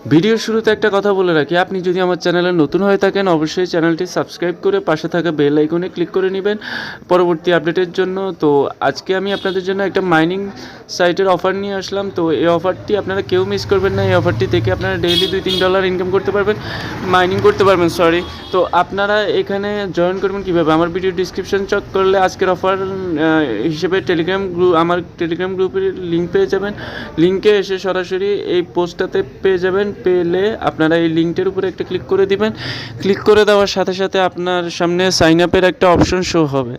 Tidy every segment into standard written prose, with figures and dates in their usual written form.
ভিডিওর শুরুতে একটা কথা বলে রাখি, আপনি যদি আমার চ্যানেলে নতুন হয়ে থাকেন অবশ্যই চ্যানেলটি সাবস্ক্রাইব করে পাশে থাকা বেল আইকনে ক্লিক করে নেবেন পরবর্তী আপডেটের জন্য। তো আজকে আমি আপনাদের জন্য একটা মাইনিং সাইটের অফার নিয়ে আসলাম। তো এই অফারটি আপনারা কেউ মিস করবেন না। এই অফারটি থেকে আপনারা ডেইলি $2-3 ইনকাম করতে পারবেন, মাইনিং করতে পারবেন সরি। তো আপনারা এখানে জয়েন করবেন কীভাবে? আমার ভিডিও ডিসক্রিপশন চেক করলে আজকের অফার হিসেবে আমার টেলিগ্রাম গ্রুপের লিঙ্ক পেয়ে যাবেন। লিঙ্কে এসে সরাসরি এই পোস্টটাতে পেয়ে যাবেন। পেলে আপনারা এই লিঙ্কটার উপরে একটা ক্লিক করে দিবেন। ক্লিক করে দেওয়ার সাথে সাথে আপনার সামনে সাইন আপের একটা অপশন শো হবে।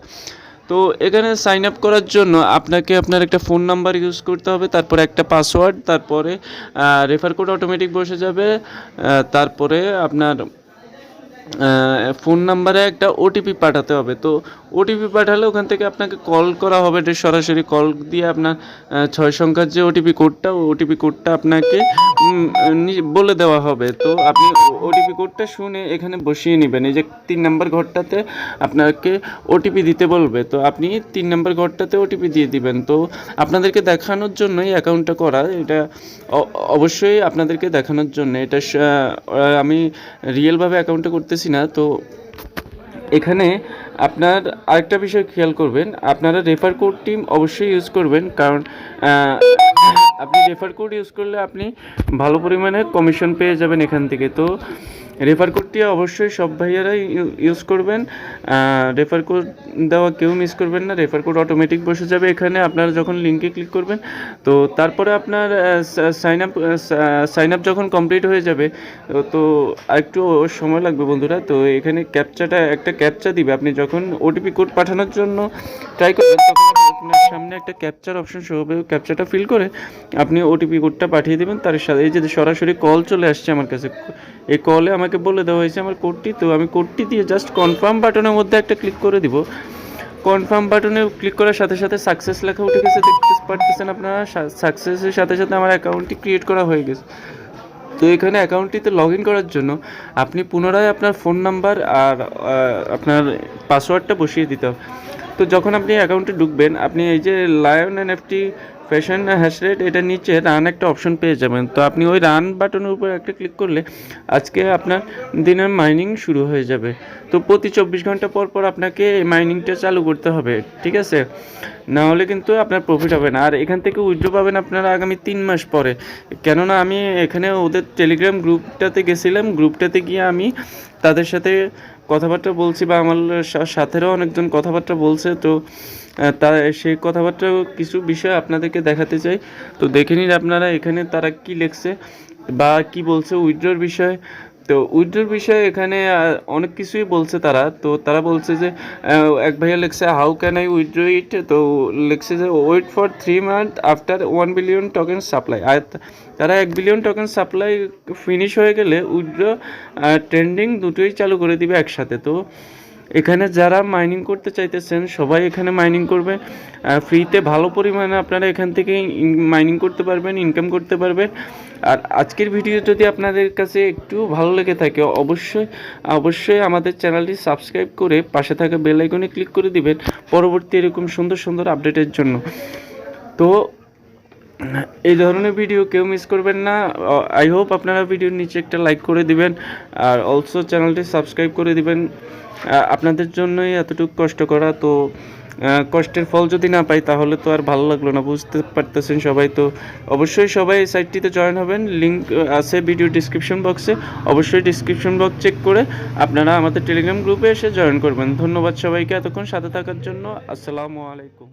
তো এখানে সাইন আপ করার জন্য আপনাকে আপনার একটা ফোন নাম্বার ইউজ করতে হবে, তারপরে একটা পাসওয়ার্ড, তারপরে রেফার কোড অটোমেটিক বসে যাবে, তারপরে আপনার ফোন নাম্বারে একটা ওটিপি পাঠাতে হবে। তো ওটিপি পাঠালে ওখান থেকে আপনাকে কল করা হবে, সরাসরি কল দিয়ে আপনার 6 সংখ্যার যে ওটিপি কোডটা আপনাকে বলে দেওয়া হবে। তো আপনি ওটিপি কোডটা শুনে এখানে বসিয়ে নেবেন। এই যে 3 নম্বর ঘরটাতে আপনাকে ওটিপি দিতে বলবে, তো আপনি 3 নম্বর ঘরটাতে ওটিপি দিয়ে দিবেন। তো আপনাদেরকে দেখানোর জন্যই অ্যাকাউন্টটা করা, এটা অবশ্যই আপনাদেরকে দেখানোর জন্য। এটা আমি রিয়েলভাবে অ্যাকাউন্টটা করতেছি না। তো এখানে আপনার আরেকটা বিষয় খেয়াল করবেন, আপনারা রেফার কোডটি অবশ্যই ইউজ করবেন, কারণ আপনি রেফার কোড ইউজ করলে আপনি ভালো পরিমাণে কমিশন পেয়ে যাবেন এখান থেকে। তো রেফার কোডটি অবশ্যই সব ভাইয়ারা ইউজ করবেন। রেফার কোড দেওয়া কেউ মিস করবেন না। রেফার কোড অটোমেটিক বসে যাবে এখানে আপনারা যখন লিঙ্কে ক্লিক করবেন। তো তারপরে আপনার সাইন আপ যখন কমপ্লিট হয়ে যাবে, তো একটু সময় লাগবে বন্ধুরা। তো এখানে একটা ক্যাপচা দিবে। আপনি যখন ওটিপি কোড পাঠানোর জন্য ট্রাই করবেন তখন আপনার সামনে একটা ক্যাপচার অপশন শো হবে। ক্যাপচাটা ফিল করে আপনি ওটিপি কোডটা পাঠিয়ে দেবেন। তার সাথে এই যে সরাসরি কল চলে আসছে আমার কাছে, এই কলে আমাকে বলে দেওয়া হয়েছে আমার কোডটি। তো আমি কোডটি দিয়ে জাস্ট কনফার্ম বাটনের মধ্যে একটা ক্লিক করে দিব। কনফার্ম বাটনে ক্লিক করার সাথে সাথে সাকসেস লেখা উঠে গেছে, দেখতে পারতেছেন আপনারা। সাকসেসের সাথে সাথে আমার অ্যাকাউন্টটি ক্রিয়েট করা হয়ে গেছে। তো এখানে অ্যাকাউন্টটিতে লগ ইন করার জন্য আপনি পুনরায় আপনার ফোন নাম্বার আর আপনার পাসওয়ার্ডটা বসিয়ে দিতে হবে। তো যখন আপনি অ্যাকাউন্টে ঢুকবেন, আপনি এই যে লায়ন এনএফটি ফ্যাশন হ্যাশরেট এটার নিচে রান একটা অপশন পেয়ে যাবেন। তো আপনি ওই রান বাটনের উপর একটা ক্লিক করলে আজকে আপনার দিনের মাইনিং শুরু হয়ে যাবে। তো প্রতি 24 ঘন্টা পর পর আপনাকে এই মাইনিংটা চালু করতে হবে, ঠিক আছে? না হলে কিন্তু আপনার প্রফিট হবে না। আর এখান থেকে উইথড্র পাবেন আপনারা আগামী 3 মাস পরে। কেননা আমি এখানে ওদের টেলিগ্রাম গ্রুপটাতে গেছিলাম, গ্রুপটাতে গিয়ে আমি তাদের সাথে কথাবার্তা বলছি, বা আমার সাথেরও অনেকজন কথাবার্তা বলছে। তো সেই কথাবার্তা কিছু বিষয় আপনাদেরকে দেখাতে চাই। তো দেখে নিন আপনারা এখানে তারা কি লিখছে বা কি বলছে উইথড্রর বিষয়ে। তো উইথড্রর বিষয়ে এখানে অনেক কিছুই বলছে তারা। তো তারা বলছে যে এক ভাইয়া লিখছে how can I withdraw it. তো লিখছে যে wait for 3 month after 1 billion token supply. আর তারা 1 বিলিয়ন টোকেন সাপ্লাই ফিনিশ হয়ে গেলে উইথড্র ট্রেন্ডিং দুটোই চালু করে দিবে একসাথে। তো এখানে যারা মাইনিং করতে চাইতেছেন সবাই এখানে মাইনিং করবে ফ্রিতে। ভালো পরিমাণে আপনারা এখান থেকে মাইনিং করতে পারবেন, ইনকাম করতে পারবেন। আর আজকের ভিডিও যদি আপনাদের কাছে একটু ভালো লেগে থাকে অবশ্যই আমাদের চ্যানেলটি সাবস্ক্রাইব করে পাশে থাকা বেল আইকনে ক্লিক করে দিবেন পরবর্তী এরকম সুন্দর সুন্দর আপডেটের জন্য। তো এই ধরনের ভিডিও কেউ মিস করবেন না। আই হোপ আপনারা ভিডিওর নিচে একটা লাইক করে দিবেন আর অলসো চ্যানেলটি সাবস্ক্রাইব করে দিবেন। আপনাদের জন্যই এতটুকু কষ্ট করা। তো কষ্টের ফল যদি না পাই তাহলে তো আর ভালো লাগলো না, বুঝতে পারতেছেন সবাই। তো অবশ্যই সবাই এই সাইটটিতে জয়েন হবেন, লিঙ্ক আছে ভিডিও ডিসক্রিপশন বক্সে। অবশ্যই ডিসক্রিপশন বক্স চেক করে আপনারা আমাদের টেলিগ্রাম গ্রুপে এসে জয়েন করবেন। ধন্যবাদ সবাইকে এতক্ষণ সাথে থাকার জন্য। আসসালামু আলাইকুম।